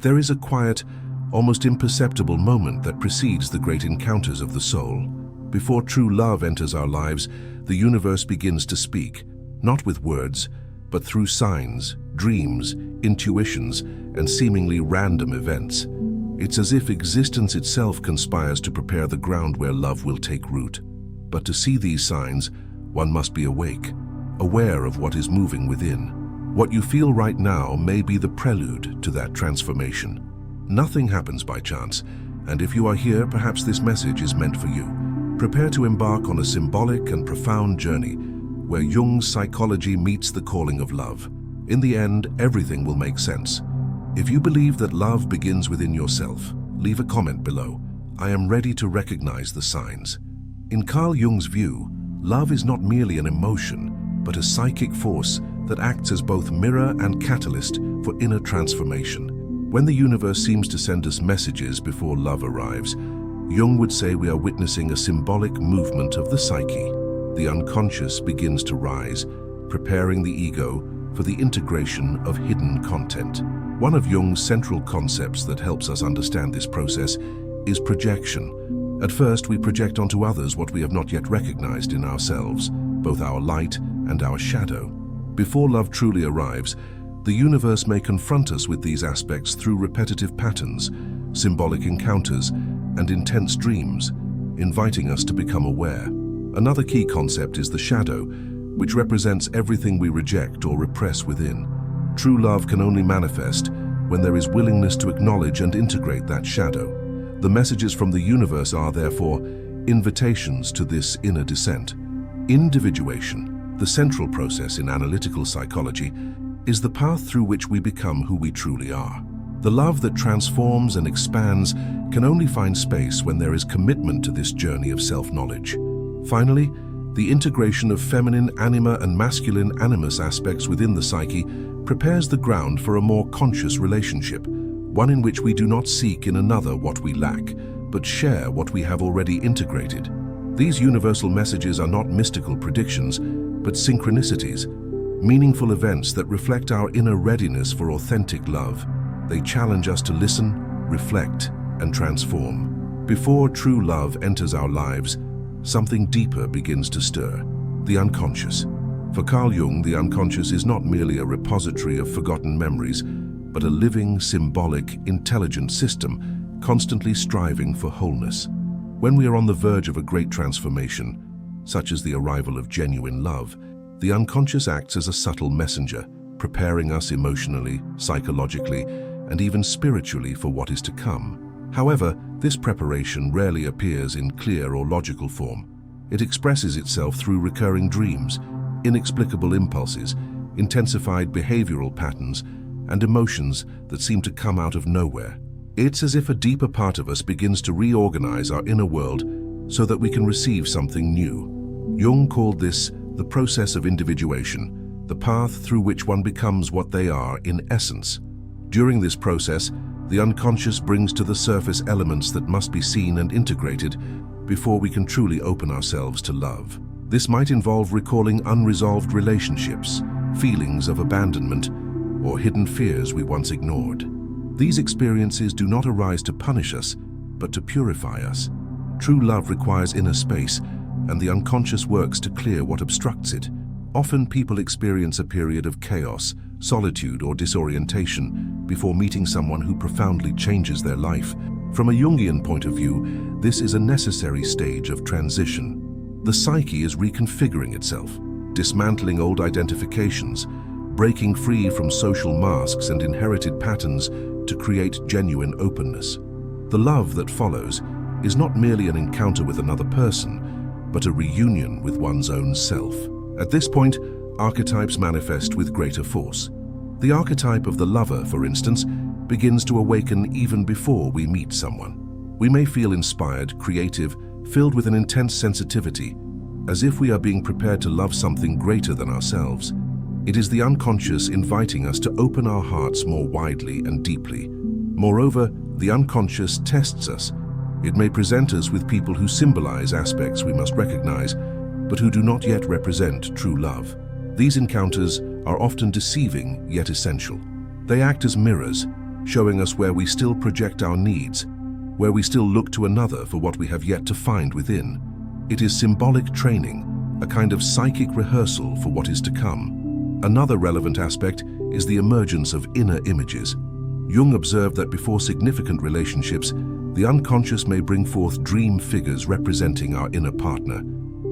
There is a quiet, almost imperceptible moment that precedes the great encounters of the soul. Before true love enters our lives, the universe begins to speak, not with words, but through signs, dreams, intuitions, and seemingly random events. It's as if existence itself conspires to prepare the ground where love will take root. But to see these signs, one must be awake, aware of what is moving within. What you feel right now may be the prelude to that transformation. Nothing happens by chance, and if you are here, perhaps this message is meant for you. Prepare to embark on a symbolic and profound journey where Jung's psychology meets the calling of love. In the end, everything will make sense. If you believe that love begins within yourself, leave a comment below. I am ready to recognize the signs. In Carl Jung's view, love is not merely an emotion, but a psychic force that acts as both mirror and catalyst for inner transformation. When the universe seems to send us messages before love arrives, Jung would say we are witnessing a symbolic movement of the psyche. The unconscious begins to rise, preparing the ego for the integration of hidden content. One of Jung's central concepts that helps us understand this process is projection. At first, we project onto others what we have not yet recognized in ourselves, both our light and our shadow. Before love truly arrives, the universe may confront us with these aspects through repetitive patterns, symbolic encounters, and intense dreams, inviting us to become aware. Another key concept is the shadow, which represents everything we reject or repress within. True love can only manifest when there is willingness to acknowledge and integrate that shadow. The messages from the universe are, therefore, invitations to this inner descent. Individuation, the central process in analytical psychology, is the path through which we become who we truly are. The love that transforms and expands can only find space when there is commitment to this journey of self-knowledge. Finally, the integration of feminine anima and masculine animus aspects within the psyche prepares the ground for a more conscious relationship, one in which we do not seek in another what we lack, but share what we have already integrated. These universal messages are not mystical predictions, but synchronicities, meaningful events that reflect our inner readiness for authentic love. They challenge us to listen, reflect, and transform. Before true love enters our lives, something deeper begins to stir: the unconscious. For Carl Jung, the unconscious is not merely a repository of forgotten memories, but a living, symbolic, intelligent system constantly striving for wholeness. When we are on the verge of a great transformation, such as the arrival of genuine love, the unconscious acts as a subtle messenger, preparing us emotionally, psychologically, and even spiritually for what is to come. However, this preparation rarely appears in clear or logical form. It expresses itself through recurring dreams, inexplicable impulses, intensified behavioral patterns, and emotions that seem to come out of nowhere. It's as if a deeper part of us begins to reorganize our inner world so that we can receive something new. Jung called this the process of individuation, the path through which one becomes what they are in essence. During this process, the unconscious brings to the surface elements that must be seen and integrated before we can truly open ourselves to love. This might involve recalling unresolved relationships, feelings of abandonment, or hidden fears we once ignored. These experiences do not arise to punish us, but to purify us. True love requires inner space, and the unconscious works to clear what obstructs it. Often people experience a period of chaos, solitude, or disorientation before meeting someone who profoundly changes their life. From a Jungian point of view, this is a necessary stage of transition. The psyche is reconfiguring itself, dismantling old identifications, breaking free from social masks and inherited patterns to create genuine openness. The love that follows is not merely an encounter with another person, but a reunion with one's own self. At this point, archetypes manifest with greater force. The archetype of the lover, for instance, begins to awaken even before we meet someone. We may feel inspired, creative, filled with an intense sensitivity, as if we are being prepared to love something greater than ourselves. It is the unconscious inviting us to open our hearts more widely and deeply. Moreover, the unconscious tests us. It may present us with people who symbolize aspects we must recognize, but who do not yet represent true love. These encounters are often deceiving yet essential. They act as mirrors, showing us where we still project our needs, where we still look to another for what we have yet to find within. It is symbolic training, a kind of psychic rehearsal for what is to come. Another relevant aspect is the emergence of inner images. Jung observed that before significant relationships, the unconscious may bring forth dream figures representing our inner partner,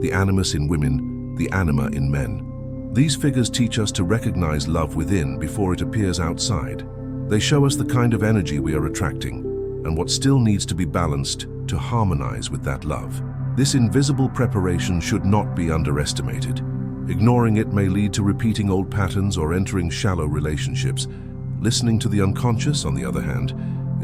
the animus in women, the anima in men. These figures teach us to recognize love within before it appears outside. They show us the kind of energy we are attracting and what still needs to be balanced to harmonize with that love. This invisible preparation should not be underestimated. Ignoring it may lead to repeating old patterns or entering shallow relationships. Listening to the unconscious, on the other hand,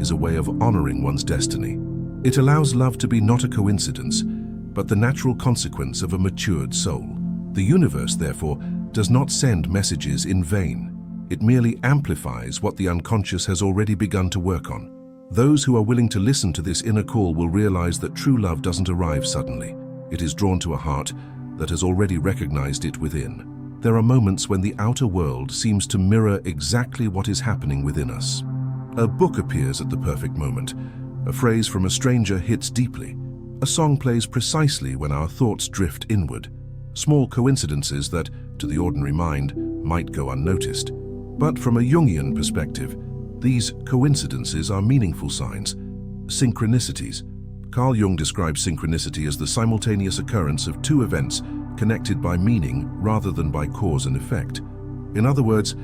is a way of honoring one's destiny. It allows love to be not a coincidence, but the natural consequence of a matured soul. The universe, therefore, does not send messages in vain. It merely amplifies what the unconscious has already begun to work on. Those who are willing to listen to this inner call will realize that true love doesn't arrive suddenly. It is drawn to a heart that has already recognized it within. There are moments when the outer world seems to mirror exactly what is happening within us. A book appears at the perfect moment. A phrase from a stranger hits deeply. A song plays precisely when our thoughts drift inward. Small coincidences that, to the ordinary mind, might go unnoticed. But from a Jungian perspective, these coincidences are meaningful signs, synchronicities. Carl Jung describes synchronicity as the simultaneous occurrence of two events connected by meaning rather than by cause and effect. In other words,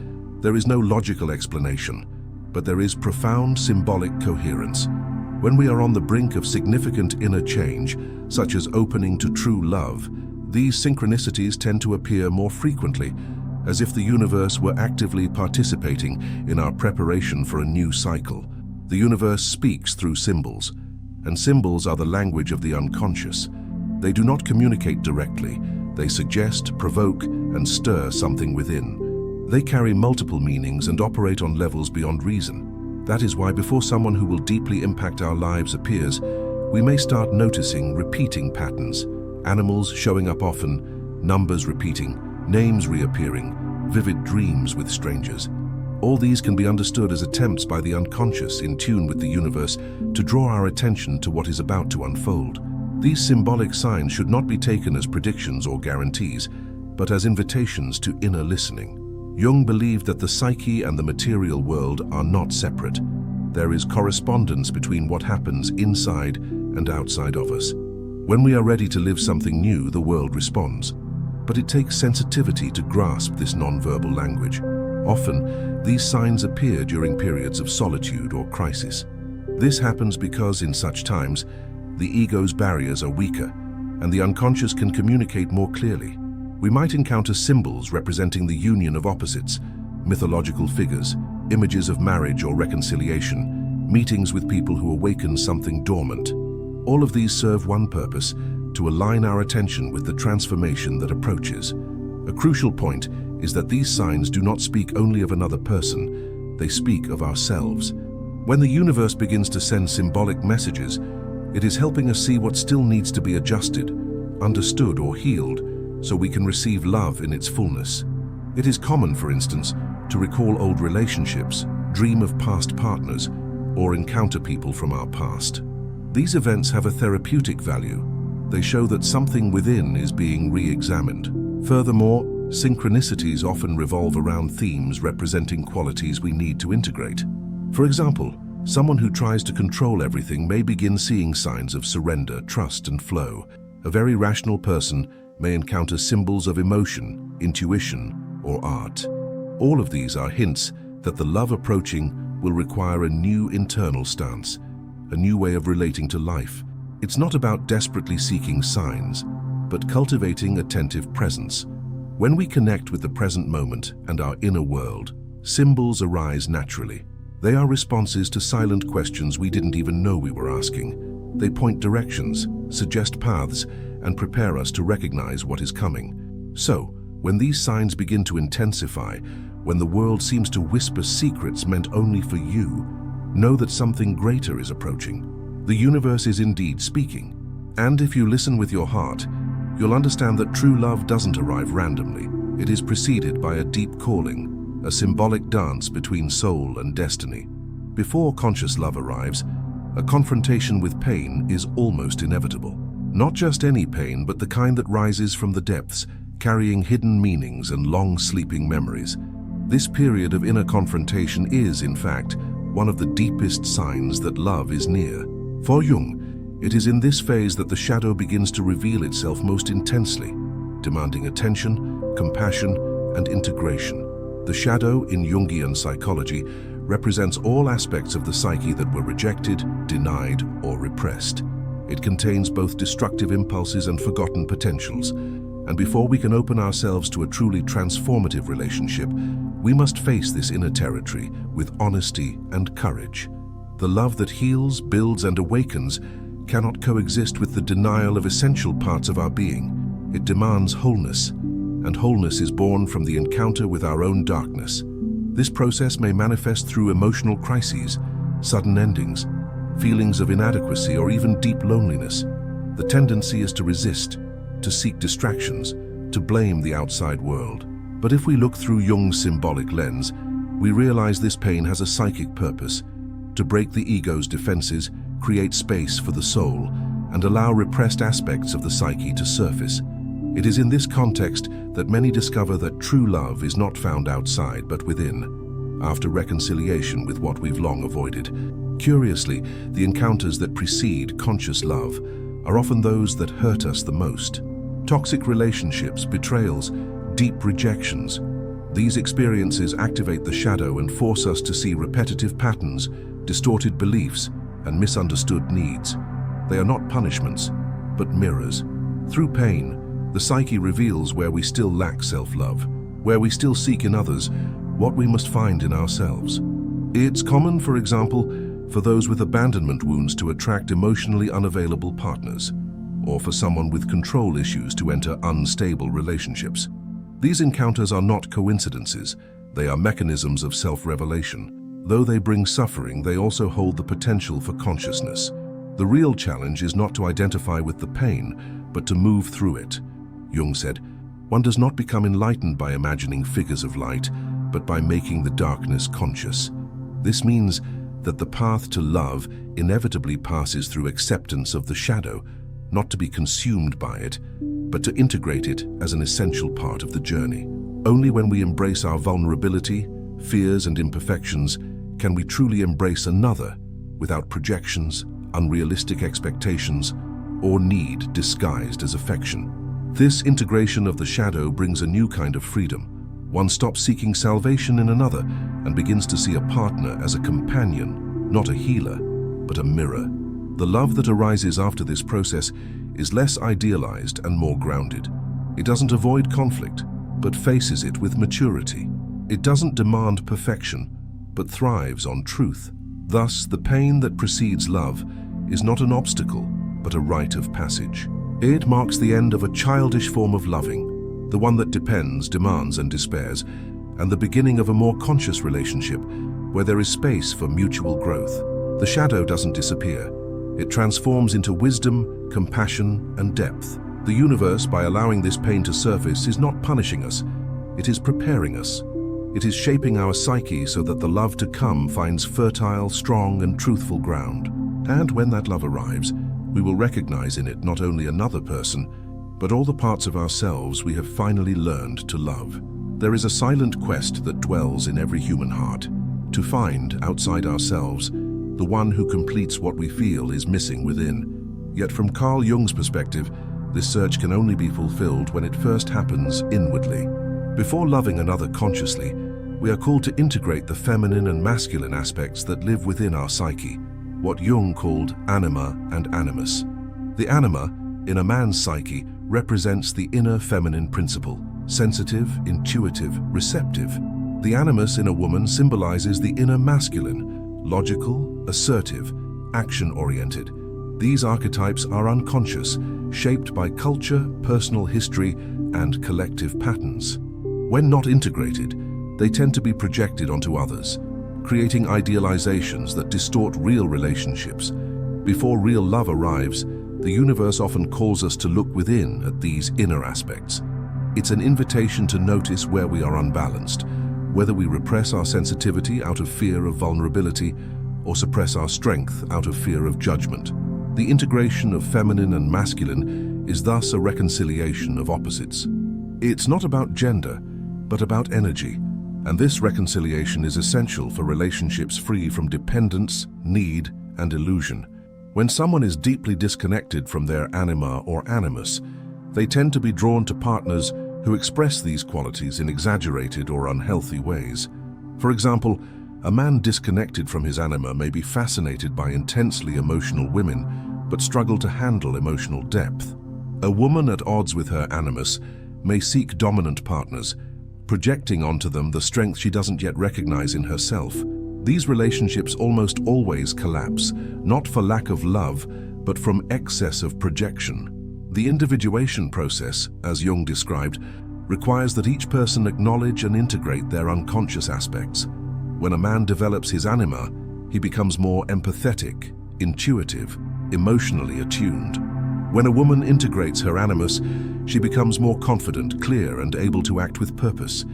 there is no logical explanation, but there is profound symbolic coherence. When we are on the brink of significant inner change, such as opening to true love, these synchronicities tend to appear more frequently, as if the universe were actively participating in our preparation for a new cycle. The universe speaks through symbols, and symbols are the language of the unconscious. They do not communicate directly. They suggest, provoke, and stir something within. They carry multiple meanings and operate on levels beyond reason. That is why before someone who will deeply impact our lives appears, we may start noticing repeating patterns. Animals showing up often, numbers repeating, names reappearing, vivid dreams with strangers. All these can be understood as attempts by the unconscious in tune with the universe to draw our attention to what is about to unfold. These symbolic signs should not be taken as predictions or guarantees, but as invitations to inner listening. Jung believed that the psyche and the material world are not separate. There is correspondence between what happens inside and outside of us. When we are ready to live something new, the world responds. But it takes sensitivity to grasp this non-verbal language. Often, these signs appear during periods of solitude or crisis. This happens because, in such times, the ego's barriers are weaker, and the unconscious can communicate more clearly. We might encounter symbols representing the union of opposites, mythological figures, images of marriage or reconciliation, meetings with people who awaken something dormant. All of these serve one purpose: to align our attention with the transformation that approaches. A crucial point is that these signs do not speak only of another person, they speak of ourselves. When the universe begins to send symbolic messages, it is helping us see what still needs to be adjusted, understood, or healed, so we can receive love in its fullness. It is common, for instance, to recall old relationships, dream of past partners, or encounter people from our past. These events have a therapeutic value. They show that something within is being re-examined. Furthermore, synchronicities often revolve around themes representing qualities we need to integrate. For example, someone who tries to control everything may begin seeing signs of surrender, trust, and flow. A very rational person may encounter symbols of emotion, intuition, or art. All of these are hints that the love approaching will require a new internal stance, a new way of relating to life. It's not about desperately seeking signs, but cultivating attentive presence. When we connect with the present moment and our inner world, symbols arise naturally. They are responses to silent questions we didn't even know we were asking. They point directions, suggest paths, and prepare us to recognize what is coming. So, when these signs begin to intensify, when the world seems to whisper secrets meant only for you, know that something greater is approaching. The universe is indeed speaking. And if you listen with your heart, you'll understand that true love doesn't arrive randomly. It is preceded by a deep calling, a symbolic dance between soul and destiny. Before conscious love arrives, a confrontation with pain is almost inevitable. Not just any pain, but the kind that rises from the depths, carrying hidden meanings and long-sleeping memories. This period of inner confrontation is, in fact, one of the deepest signs that love is near. For Jung, it is in this phase that the shadow begins to reveal itself most intensely, demanding attention, compassion, and integration. The shadow, in Jungian psychology, represents all aspects of the psyche that were rejected, denied, or repressed. It contains both destructive impulses and forgotten potentials. And before we can open ourselves to a truly transformative relationship, we must face this inner territory with honesty and courage. The love that heals, builds, and awakens cannot coexist with the denial of essential parts of our being. It demands wholeness, and wholeness is born from the encounter with our own darkness. This process may manifest through emotional crises, sudden endings, feelings of inadequacy, or even deep loneliness. The tendency is to resist, to seek distractions, to blame the outside world. But if we look through Jung's symbolic lens, we realize this pain has a psychic purpose: to break the ego's defenses, create space for the soul, and allow repressed aspects of the psyche to surface. It is in this context that many discover that true love is not found outside but within, after reconciliation with what we've long avoided. Curiously, the encounters that precede conscious love are often those that hurt us the most. Toxic relationships, betrayals, deep rejections. These experiences activate the shadow and force us to see repetitive patterns, distorted beliefs, and misunderstood needs. They are not punishments, but mirrors. Through pain, the psyche reveals where we still lack self-love, where we still seek in others what we must find in ourselves. It's common, for example, for those with abandonment wounds to attract emotionally unavailable partners, or for someone with control issues to enter unstable relationships. These encounters are not coincidences, they are mechanisms of self-revelation. Though they bring suffering, they also hold the potential for consciousness. The real challenge is not to identify with the pain, but to move through it. Jung said, "One does not become enlightened by imagining figures of light, but by making the darkness conscious." This means that the path to love inevitably passes through acceptance of the shadow, not to be consumed by it, but to integrate it as an essential part of the journey. Only when we embrace our vulnerability, fears, and imperfections can we truly embrace another without projections, unrealistic expectations, or need disguised as affection. This integration of the shadow brings a new kind of freedom. One stops seeking salvation in another and begins to see a partner as a companion, not a healer, but a mirror. The love that arises after this process is less idealized and more grounded. It doesn't avoid conflict, but faces it with maturity. It doesn't demand perfection, but thrives on truth. Thus, the pain that precedes love is not an obstacle, but a rite of passage. It marks the end of a childish form of loving, the one that depends, demands, and despairs, and the beginning of a more conscious relationship where there is space for mutual growth. The shadow doesn't disappear. It transforms into wisdom, compassion, and depth. The universe, by allowing this pain to surface, is not punishing us. It is preparing us. It is shaping our psyche so that the love to come finds fertile, strong, and truthful ground. And when that love arrives, we will recognize in it not only another person, but all the parts of ourselves we have finally learned to love. There is a silent quest that dwells in every human heart, to find, outside ourselves, the one who completes what we feel is missing within. Yet from Carl Jung's perspective, this search can only be fulfilled when it first happens inwardly. Before loving another consciously, we are called to integrate the feminine and masculine aspects that live within our psyche, what Jung called anima and animus. The anima, in a man's psyche, represents the inner feminine principle, sensitive, intuitive, receptive. The animus in a woman symbolizes the inner masculine, logical, assertive, action-oriented. These archetypes are unconscious, shaped by culture, personal history, and collective patterns. When not integrated, they tend to be projected onto others, creating idealizations that distort real relationships. Before real love arrives, the universe often calls us to look within at these inner aspects. It's an invitation to notice where we are unbalanced, whether we repress our sensitivity out of fear of vulnerability, or suppress our strength out of fear of judgment. The integration of feminine and masculine is thus a reconciliation of opposites. It's not about gender, but about energy, and this reconciliation is essential for relationships free from dependence, need, and illusion. When someone is deeply disconnected from their anima or animus, they tend to be drawn to partners who express these qualities in exaggerated or unhealthy ways. For example, a man disconnected from his anima may be fascinated by intensely emotional women, but struggle to handle emotional depth. A woman at odds with her animus may seek dominant partners, projecting onto them the strength she doesn't yet recognize in herself. These relationships almost always collapse, not for lack of love, but from excess of projection. The individuation process, as Jung described, requires that each person acknowledge and integrate their unconscious aspects. When a man develops his anima, he becomes more empathetic, intuitive, emotionally attuned. When a woman integrates her animus, she becomes more confident, clear, and able to act with purpose.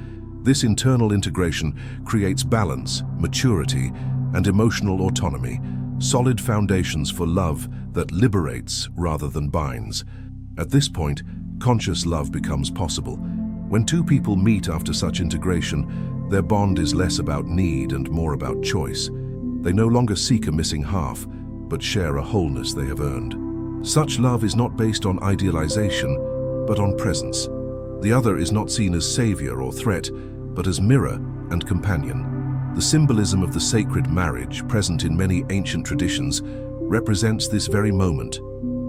This internal integration creates balance, maturity, and emotional autonomy, solid foundations for love that liberates rather than binds. At this point, conscious love becomes possible. When two people meet after such integration, their bond is less about need and more about choice. They no longer seek a missing half, but share a wholeness they have earned. Such love is not based on idealization, but on presence. The other is not seen as savior or threat, but as mirror and companion. The symbolism of the sacred marriage, present in many ancient traditions, represents this very moment,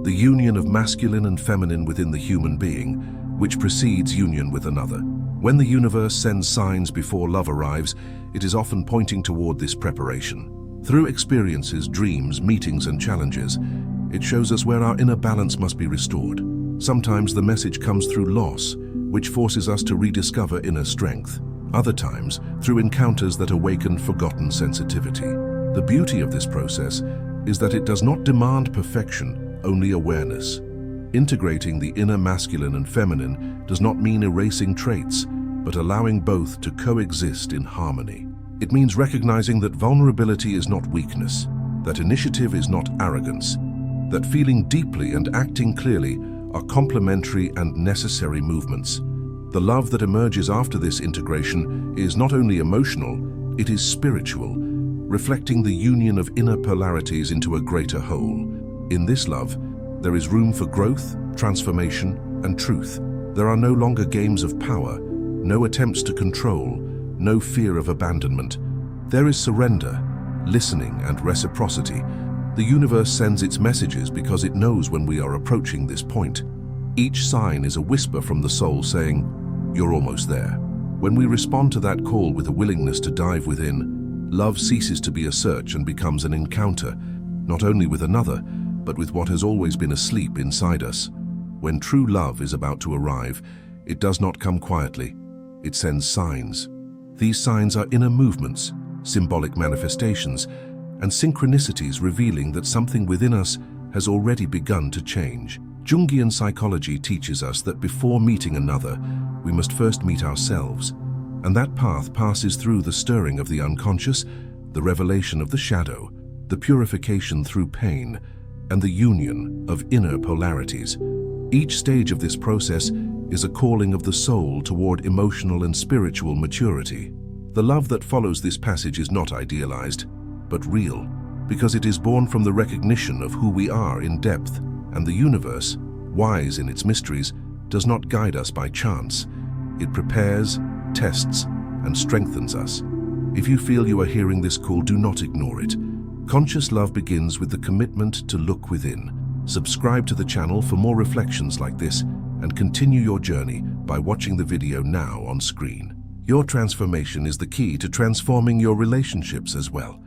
the union of masculine and feminine within the human being, which precedes union with another. When the universe sends signs before love arrives, it is often pointing toward this preparation. Through experiences, dreams, meetings, and challenges, it shows us where our inner balance must be restored. Sometimes the message comes through loss, which forces us to rediscover inner strength. Other times, through encounters that awaken forgotten sensitivity. The beauty of this process is that it does not demand perfection, only awareness. Integrating the inner masculine and feminine does not mean erasing traits, but allowing both to coexist in harmony. It means recognizing that vulnerability is not weakness, that initiative is not arrogance, that feeling deeply and acting clearly are complementary and necessary movements. The love that emerges after this integration is not only emotional, it is spiritual, reflecting the union of inner polarities into a greater whole. In this love, there is room for growth, transformation, and truth. There are no longer games of power, no attempts to control, no fear of abandonment. There is surrender, listening, and reciprocity. The universe sends its messages because it knows when we are approaching this point. Each sign is a whisper from the soul saying, "You're almost there." When we respond to that call with a willingness to dive within, love ceases to be a search and becomes an encounter, not only with another, but with what has always been asleep inside us. When true love is about to arrive, it does not come quietly. It sends signs. These signs are inner movements, symbolic manifestations, and synchronicities revealing that something within us has already begun to change. Jungian psychology teaches us that before meeting another, we must first meet ourselves, and that path passes through the stirring of the unconscious, the revelation of the shadow, the purification through pain, and the union of inner polarities. Each stage of this process is a calling of the soul toward emotional and spiritual maturity. The love that follows this passage is not idealized, but real, because it is born from the recognition of who we are in depth, and the universe, wise in its mysteries, does not guide us by chance. It prepares, tests, and strengthens us. If you feel you are hearing this call, do not ignore it. Conscious love begins with the commitment to look within. Subscribe to the channel for more reflections like this, and continue your journey by watching the video now on screen. Your transformation is the key to transforming your relationships as well.